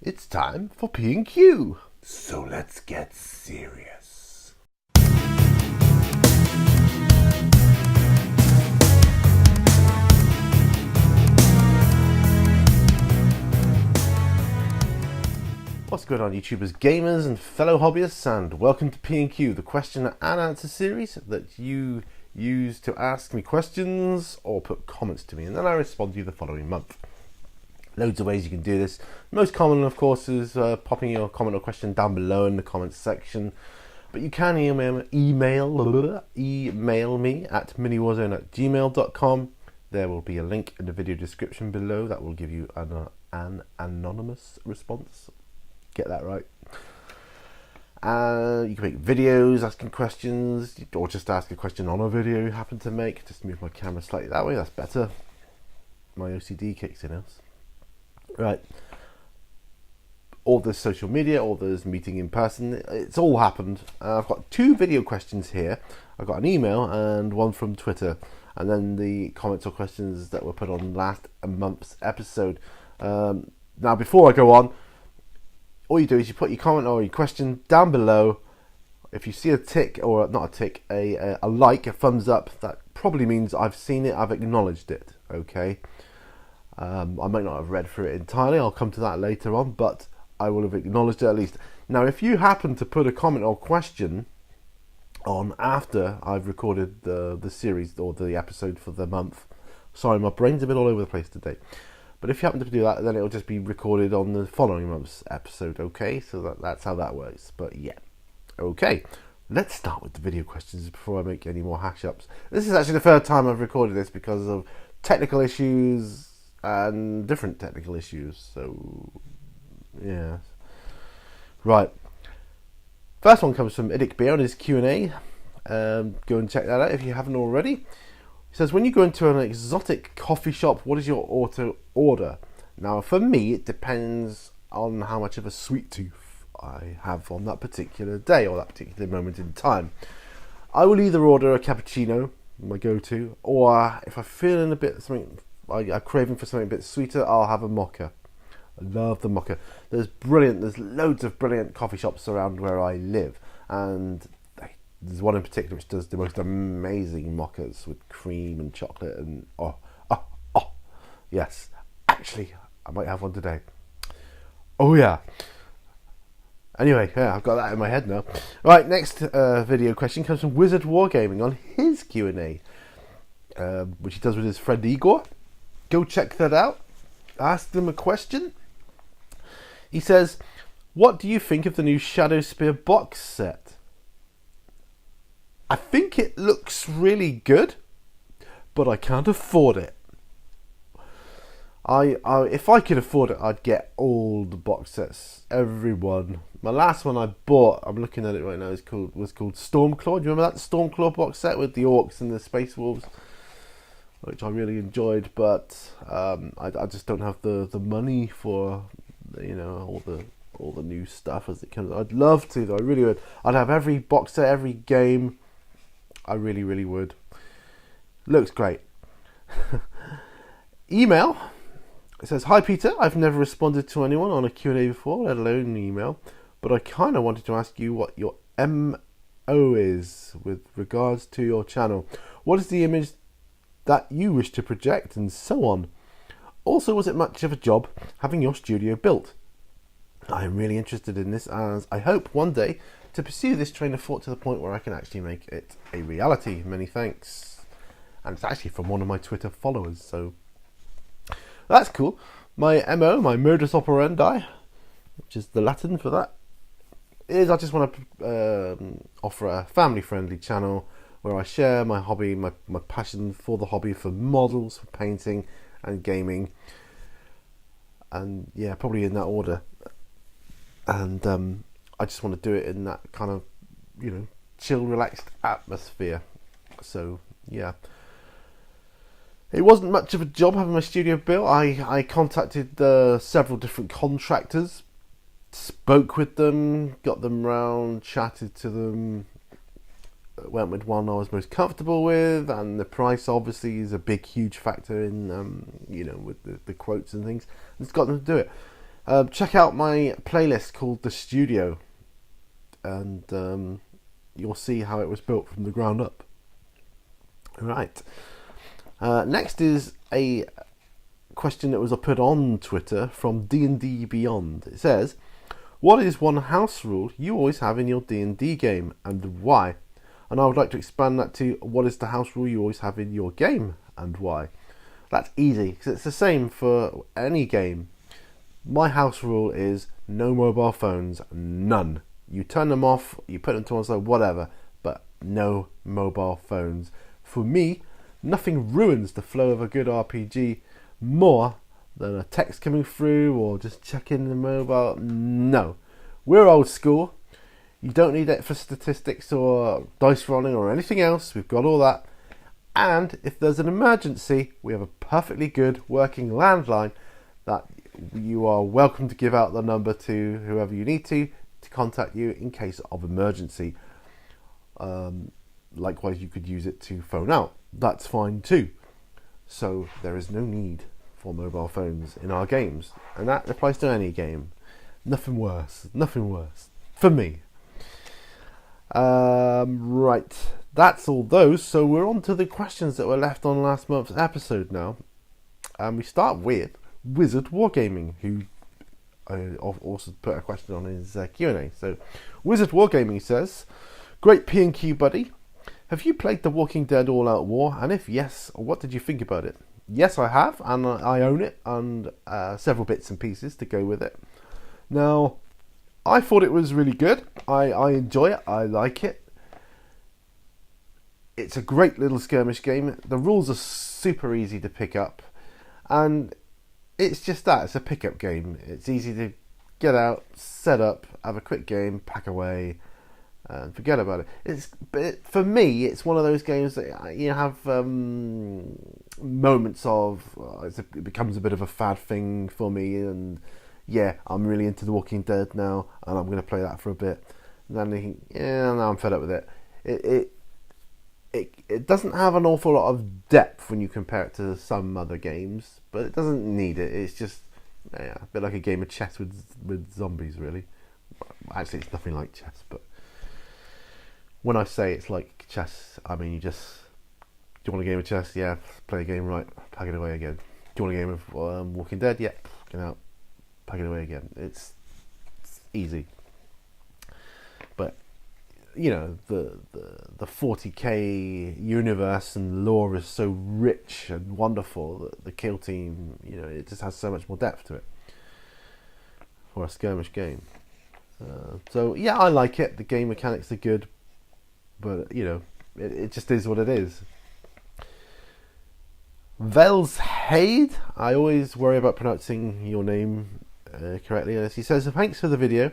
It's time for P&Q. So let's get serious. What's going on, YouTubers, gamers and fellow hobbyists, and welcome to P&Q, the question and answer series that you use to ask me questions or put comments to me, and then I respond to you the following month. Loads of ways you can do this. Most common, of course, is popping your comment or question down below in the comments section. But you can email me at miniwarzone@gmail.com. There will be a link in the video description below that will give you an anonymous response. Get that right. You can make videos asking questions, or just ask a question on a video you happen to make. Just move my camera slightly that way, that's better. My OCD kicks in else. Right, all this social media, all this meeting in person, it's all happened. I've got 2 video questions here. I've got an email and one from Twitter, and then the comments or questions that were put on last month's episode. Now, before I go on, all you do is you put your comment or your question down below. If you see a tick, or not a tick, a like, a thumbs up, that probably means I've seen it, I've acknowledged it, okay? I might not have read through it entirely, I'll come to that later on, but I will have acknowledged it at least. Now, if you happen to put a comment or question on after I've recorded the series or the episode for the month, sorry, my brain's a bit all over the place today, but if you happen to do that, then it'll just be recorded on the following month's episode, okay? So that's how that works, but yeah. Okay, let's start with the video questions before I make any more hash-ups. This is actually the third time I've recorded this because of technical issues and different technical issues, so yeah. Right, first one comes from Idic Beer on his Q&A. Go and check that out if you haven't already. He says, when you go into an exotic coffee shop, what is your auto order? Now, for me, it depends on how much of a sweet tooth I have on that particular day or that particular moment in time. I will either order a cappuccino, my go-to, or if I'm feeling a bit something, I'm craving for something a bit sweeter, I'll have a mocha. I love the mocha. There's loads of brilliant coffee shops around where I live, and there's one in particular which does the most amazing mochas with cream and chocolate and oh, yes. Actually, I might have one today. Oh yeah. Anyway, yeah, I've got that in my head now. Right, next video question comes from Wizard Wargaming on his Q&A, which he does with his friend Igor. Go check that out. Ask them a question. He says, what do you think of the new Shadowspear box set? I think it looks really good, but I can't afford it. If I could afford it, I'd get all the box sets, every one. My last one I bought, I'm looking at it right now, was called Stormclaw. Do you remember that Stormclaw box set with the orcs and the space wolves? Which I really enjoyed, but I just don't have the money for, you know, all the new stuff as it comes. I'd love to though, I really would. I'd have every box set, every game. I really, really would. Looks great. Email. It says, hi Peter, I've never responded to anyone on a Q&A before, let alone an email, but I kind of wanted to ask you what your MO is with regards to your channel. What is the image that you wish to project, and so on? Also, was it much of a job having your studio built? I am really interested in this, as I hope one day to pursue this train of thought to the point where I can actually make it a reality. Many thanks. And it's actually from one of my Twitter followers, so that's cool. My MO, my modus operandi, which is the Latin for that, is I just want to offer a family-friendly channel where I share my hobby, my passion for the hobby, for models, for painting and gaming, and yeah, probably in that order. And I just want to do it in that kind of, you know, chill, relaxed atmosphere. So yeah, it wasn't much of a job having my studio built. I contacted several different contractors, spoke with them, got them round, chatted to them, went with one I was most comfortable with, and the price obviously is a big, huge factor in, you know, with the quotes and things. Just got them to do it. Check out my playlist called The Studio, and you'll see how it was built from the ground up. Right. Next is a question that was put on Twitter from D&D Beyond. It says, what is one house rule you always have in your D&D game and why? And I would like to expand that to, what is the house rule you always have in your game and why? That's easy, because it's the same for any game. My house rule is no mobile phones, none. You turn them off, you put them to one side, whatever, but no mobile phones. For me, nothing ruins the flow of a good RPG more than a text coming through or just checking the mobile. No. We're old school. You don't need it for statistics or dice rolling or anything else. We've got all that. And if there's an emergency, we have a perfectly good working landline that you are welcome to give out the number to whoever you need to contact you in case of emergency. Likewise, you could use it to phone out. That's fine too. So there is no need for mobile phones in our games, and that applies to any game. Nothing worse for me. Right, that's all those. So we're on to the questions that were left on last month's episode now, and we start with Wizard Wargaming, who also put a question on his Q&A. So Wizard Wargaming says, great P&Q buddy, have you played The Walking Dead All Out War, and if yes, what did you think about it? Yes, I have, and I own it, and several bits and pieces to go with it. Now, I thought it was really good. I enjoy it. I like it. It's a great little skirmish game. The rules are super easy to pick up, and it's just that. It's a pickup game. It's easy to get out, set up, have a quick game, pack away, and forget about it. For me, it's one of those games that you have moments of. It becomes a bit of a fad thing for me, and yeah, I'm really into The Walking Dead now, and I'm going to play that for a bit. And then I think, yeah, now I'm fed up with it. It doesn't have an awful lot of depth when you compare it to some other games, but it doesn't need it. It's just a bit like a game of chess with zombies, really. Actually, it's nothing like chess, but when I say it's like chess, I mean do you want a game of chess? Yeah, play a game, right, pack it away again. Do you want a game of Walking Dead? Yeah, get out, pack it away again. It's easy. But you know, the 40k universe and lore is so rich and wonderful that the Kill Team, you know, it just has so much more depth to it for a skirmish game. So yeah, I like it. The game mechanics are good, but you know, it just is what it is. Velshaid, I always worry about pronouncing your name correctly. As he says, thanks for the video.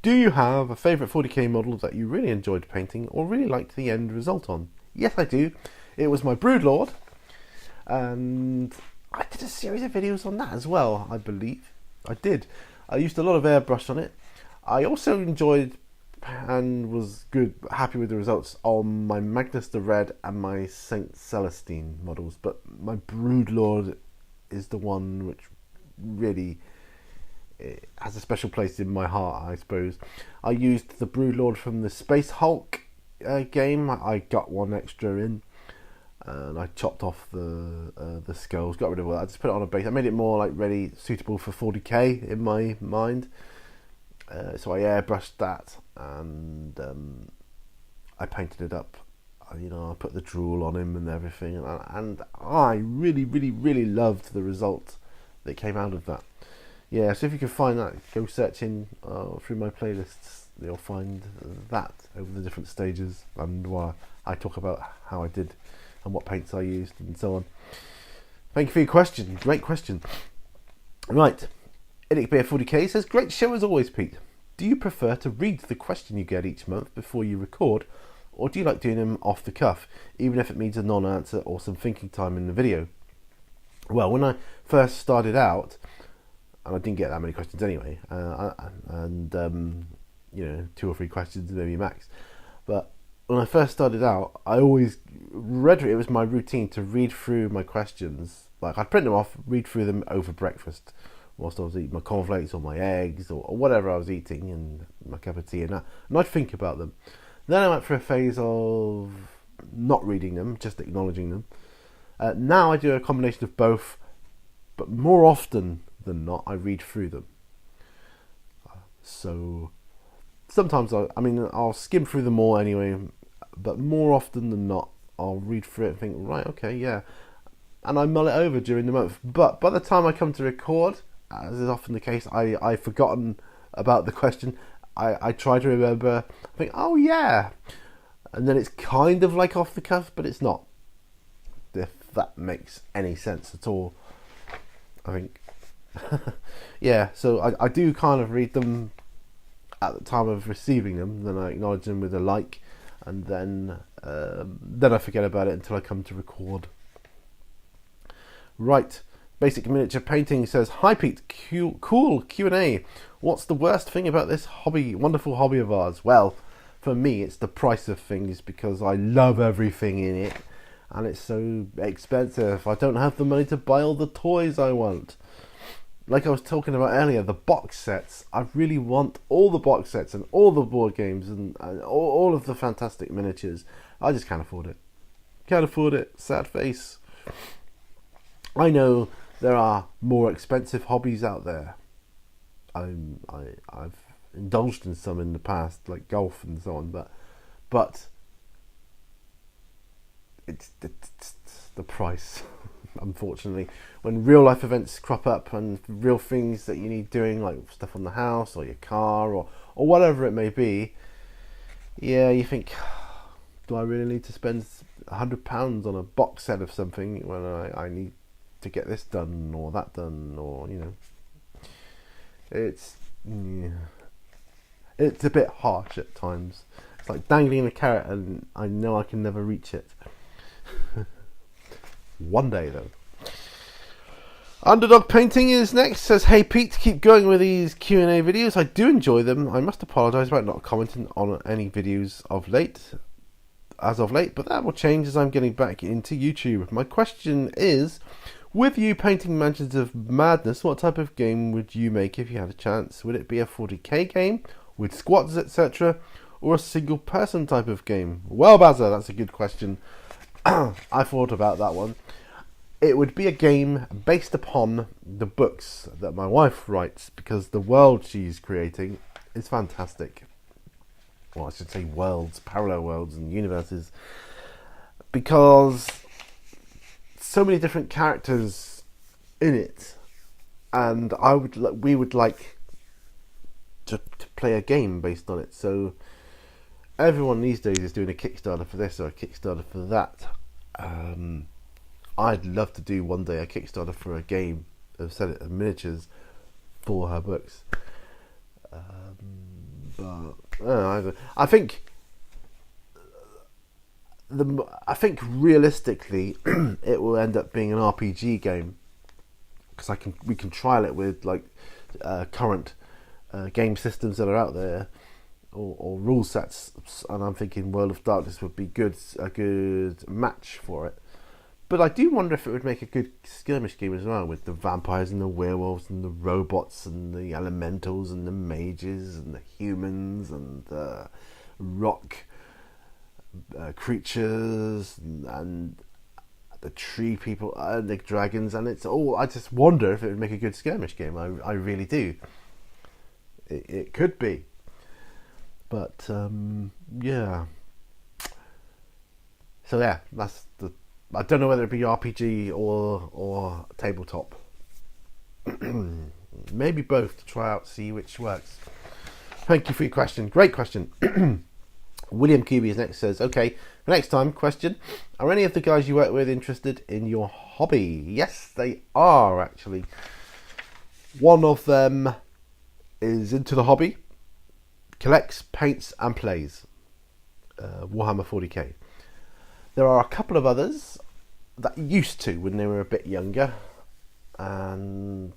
Do you have a favourite 40k model that you really enjoyed painting or really liked the end result on? Yes, I do. It was my Broodlord, and I did a series of videos on that as well, I believe. I did. I used a lot of airbrush on it. I also enjoyed and was happy with the results on my Magnus the Red and my Saint Celestine models, but my Broodlord is the one which really has a special place in my heart, I suppose. I used the Broodlord from the Space Hulk game. I got one extra in, and I chopped off the skulls, got rid of all that. I just put it on a base. I made it more like ready, suitable for 40k in my mind. So I airbrushed that, and I painted it up. You know, I put the drool on him and everything, and I really, really, really loved the result that came out of that. Yeah, so if you can find that, go searching through my playlists. You'll find that over the different stages, and why I talk about how I did and what paints I used and so on. Thank you for your question. Great question. Right. Edic Bear 40k says, great show as always, Pete. Do you prefer to read the question you get each month before you record, or do you like doing them off the cuff, even if it means a non-answer or some thinking time in the video? Well, when I first started out, and I didn't get that many questions anyway, you know, 2 or 3 questions maybe max. But when I first started out, I always it was my routine to read through my questions. Like, I'd print them off, read through them over breakfast, whilst I was eating my cornflakes or my eggs or whatever I was eating, and my cup of tea, and I'd think about them. Then I went through a phase of not reading them, just acknowledging them. Now I do a combination of both, but more often than not, I read through them. So sometimes I'll skim through them all anyway, but more often than not, I'll read through it and think, right, okay, yeah, and I mull it over during the month. But by the time I come to record, as is often the case, I've forgotten about the question. I try to remember, I think, oh yeah, and then it's kind of like off the cuff, but it's not, if that makes any sense at all, I think. Yeah, so I do kind of read them at the time of receiving them, then I acknowledge them with a like, and then I forget about it until I come to record. Right, Basic Miniature Painting says, hi Pete, cool Q&A. What's the worst thing about this wonderful hobby of ours? Well, for me, it's the price of things, because I love everything in it, and it's so expensive. I don't have the money to buy all the toys I want. Like I was talking about earlier, the box sets. I really want all the box sets and all the board games and all of the fantastic miniatures. I just can't afford it. Can't afford it. Sad face. I know there are more expensive hobbies out there. I've indulged in some in the past, like golf and so on, but it's the price. Unfortunately, when real life events crop up and real things that you need doing, like stuff on the house or your car or whatever it may be, yeah, you think, do I really need to spend £100 on a box set of something when I need to get this done or that done, or it's a bit harsh at times. It's like dangling a carrot and I know I can never reach it. One day though. Underdog Painting is next. Says, hey Pete, keep going with these Q&A videos. I do enjoy them. I must apologise about not commenting on any videos as of late, but that will change as I'm getting back into YouTube. My question is, with you painting Mansions of Madness, what type of game would you make if you had a chance? Would it be a 40k game with squads, etc., or a single person type of game? Well, Bazza, that's a good question. I thought about that one. It would be a game based upon the books that my wife writes, because the world she's creating is fantastic. Well, I should say worlds, parallel worlds and universes, because so many different characters in it, and we would like to play a game based on it. So everyone these days is doing a Kickstarter for this or a Kickstarter for that. I'd love to do one day a Kickstarter for a game of miniatures for her books. But I think realistically it will end up being an RPG game, because we can trial it with like current game systems that are out there, or rule sets, and I'm thinking World of Darkness would be a good match for it. But I do wonder if it would make a good skirmish game as well, with the vampires and the werewolves and the robots and the elementals and the mages and the humans and the rock creatures and the tree people and the dragons, and it's all. I just wonder if it would make a good skirmish game. I really do. It could be, but yeah. So yeah, that's the. I don't know whether it be RPG or tabletop. Maybe both, to try out, see which works. Thank you for your question. Great question. William QB is next. Says, okay, for next time, question: are any of the guys you work with interested in your hobby? Yes, they are, actually. One of them is into the hobby, collects, paints and plays Warhammer 40k. There are a couple of others that used to when they were a bit younger, and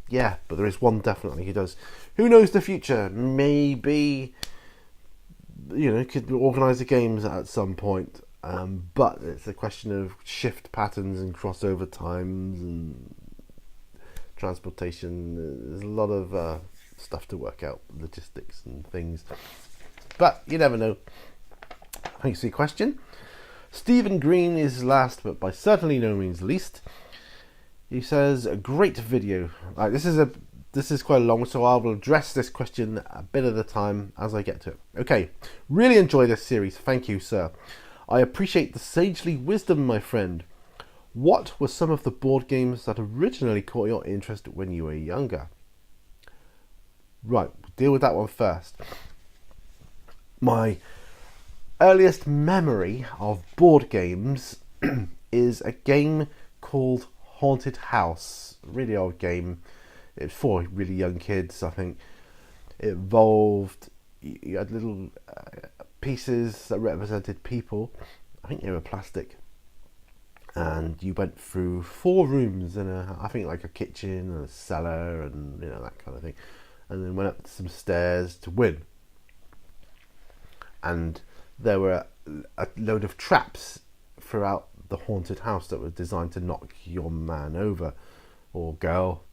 yeah, but there is one definitely who does. Who knows the future? Maybe, could organise the games at some point, but it's a question of shift patterns and crossover times, and transportation. There's a lot of stuff to work out, logistics and things. But you never know. Thanks for your question. Stephen Green is last, but by certainly no means least. He says, a great video. This is quite long, so I will address this question a bit at a time as I get to it. Okay, really enjoy this series. Thank you, sir. I appreciate the sagely wisdom, my friend. What were some of the board games that originally caught your interest when you were younger? Right, we'll deal with that one first. My earliest memory of board games is a game called Haunted House. A really old game. It was for really young kids, I think. It involved, you had little pieces that represented people. I think they were plastic. And you went through 4 rooms and I think like a kitchen and a cellar and that kind of thing. And then went up some stairs to win. And there were a load of traps throughout the haunted house that were designed to knock your man over or girl,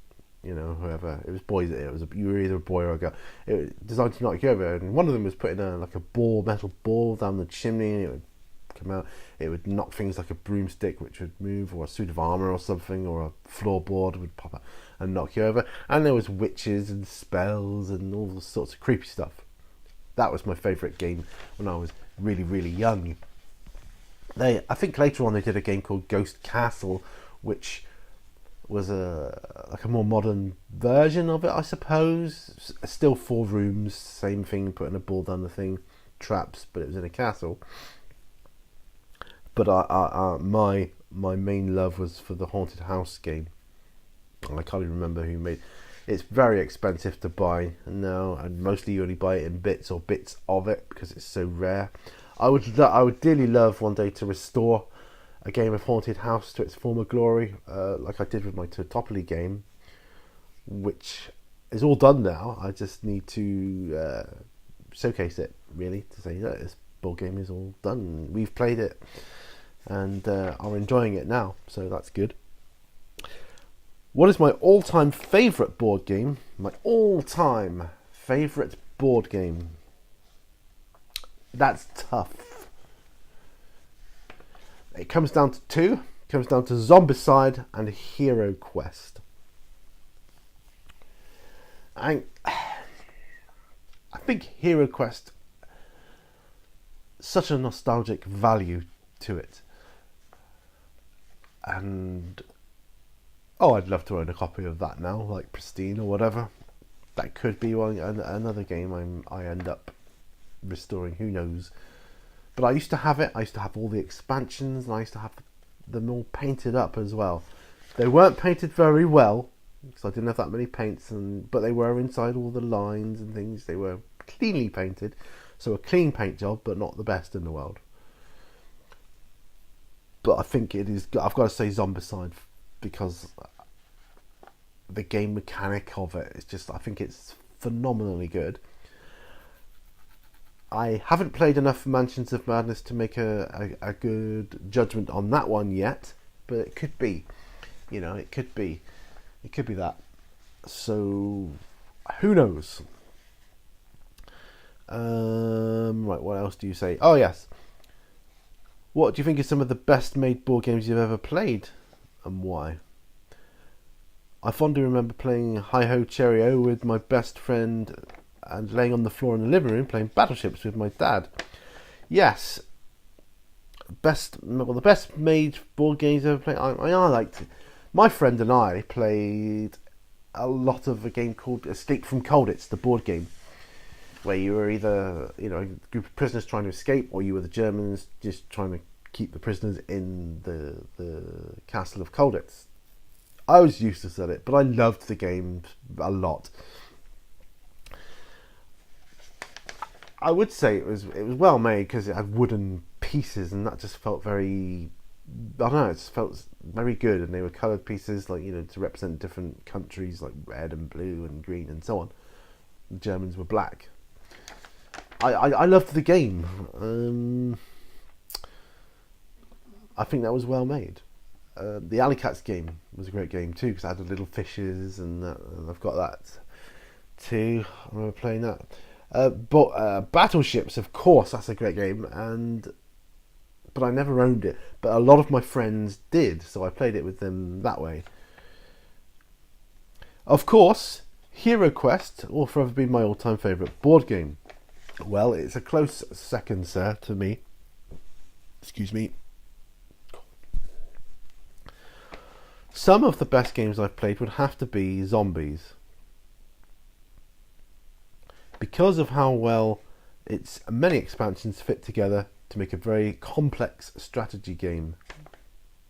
whoever. It was boys. You were either a boy or a girl. It was designed to knock you over, and one of them was putting a metal ball down the chimney, and it would come out. It would knock things like a broomstick, which would move, or a suit of armor or something, or a floorboard would pop up and knock you over. And there was witches and spells and all sorts of creepy stuff. That was my favourite game when I was really, really young. I think later on they did a game called Ghost Castle, which was a more modern version of it, I suppose. Still 4 rooms, same thing, putting a ball down the thing, traps, but it was in a castle. But my main love was for the Haunted House game. I can't even remember who made it. It's very expensive to buy now, and mostly you only buy it in bits or bits of it because it's so rare. I would dearly love one day to restore a game of Haunted House to its former glory, like I did with my Totopoly game, which is all done now. I just need to showcase it, really, to say that this board game is all done. We've played it and are enjoying it now, so that's good. What is my all-time favourite board game? My all-time favourite board game. That's tough. It comes down to 2. It comes down to Zombicide and Hero Quest. I think Hero Quest, such a nostalgic value to it. And I'd love to own a copy of that now, like Pristine or whatever. That could be another game I end up restoring, who knows. But I used to have it. I used to have all the expansions, and I used to have them all painted up as well. They weren't painted very well because I didn't have that many paints, but they were inside all the lines and things. They were cleanly painted, so a clean paint job, but not the best in the world. But I think it is. I've got to say Zombicide because the game mechanic of it is just. I think it's phenomenally good. I haven't played enough Mansions of Madness to make a good judgment on that one yet, but it could be. It could be that. So, who knows? Right, what else do you say? Oh, yes. What do you think are some of the best made board games you've ever played, and why? I fondly remember playing Hi-Ho Cherry-O with my best friend and laying on the floor in the living room playing Battleships with my dad. Yes, the best made board games I've ever played. I liked it. My friend and I played a lot of a game called Escape from Colditz, the board game, where you were either a group of prisoners trying to escape, or you were the Germans just trying to keep the prisoners in the castle of Colditz. I was useless at it, but I loved the game a lot. I would say it was well made because it had wooden pieces, and that just felt very. I don't know. It just felt very good, and they were coloured pieces, like to represent different countries, like red and blue and green and so on. The Germans were black. I loved the game. I think that was well made. The Alley Cats game was a great game too, because I had the little fishes, and I've got that too. I remember playing that. But Battleships, of course, that's a great game, but I never owned it. But a lot of my friends did, so I played it with them that way. Of course, Hero Quest will forever be my all-time favourite board game. Well, it's a close second, sir, to me. Excuse me. Some of the best games I've played would have to be Zombies, because of how well its many expansions fit together to make a very complex strategy game.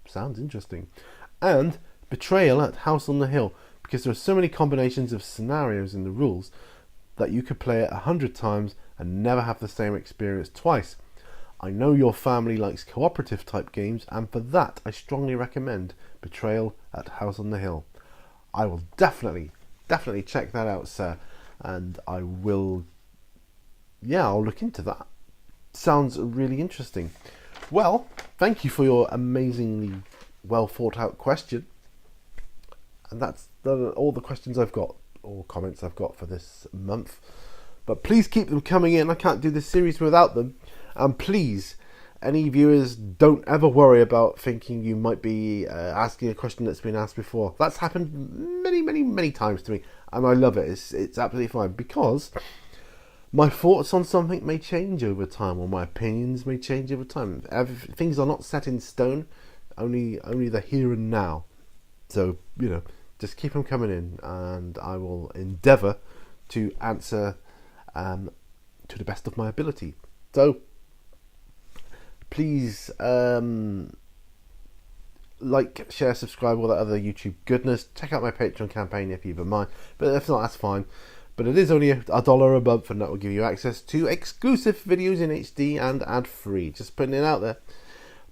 Sounds interesting. And Betrayal at House on the Hill, because there are so many combinations of scenarios in the rules that you could play it 100 times and never have the same experience twice. I know your family likes cooperative type games, and for that I strongly recommend Betrayal at House on the Hill. I will definitely check that out, sir, and I'll look into that. Sounds really interesting. Well, thank you for your amazingly well thought out question. And that's all the questions I've got, or comments I've got for this month. But please keep them coming in. I can't do this series without them. And please, any viewers, don't ever worry about thinking you might be asking a question that's been asked before. That's happened many times to me, and I love it. It's absolutely fine, because my thoughts on something may change over time, or my opinions may change over time. Things are not set in stone, only the here and now. So, just keep them coming in, and I will endeavour to answer to the best of my ability. So, please like, share, subscribe, all that other YouTube goodness. Check out my Patreon campaign if you ever mind. But if not, that's fine. But it is only $1 a month, and that will give you access to exclusive videos in HD and ad-free. Just putting it out there.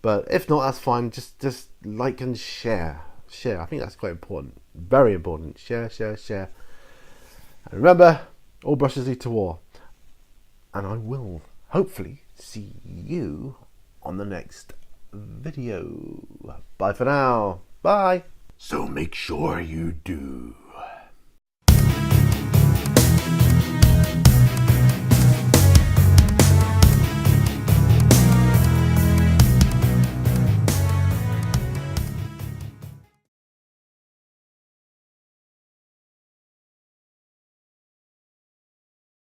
But if not, that's fine. Just like and share. Share. I think that's quite important. Very important. Share. And remember, all brushes lead to war. And I will hopefully see you on the next video. Bye for now. Bye. So make sure you do.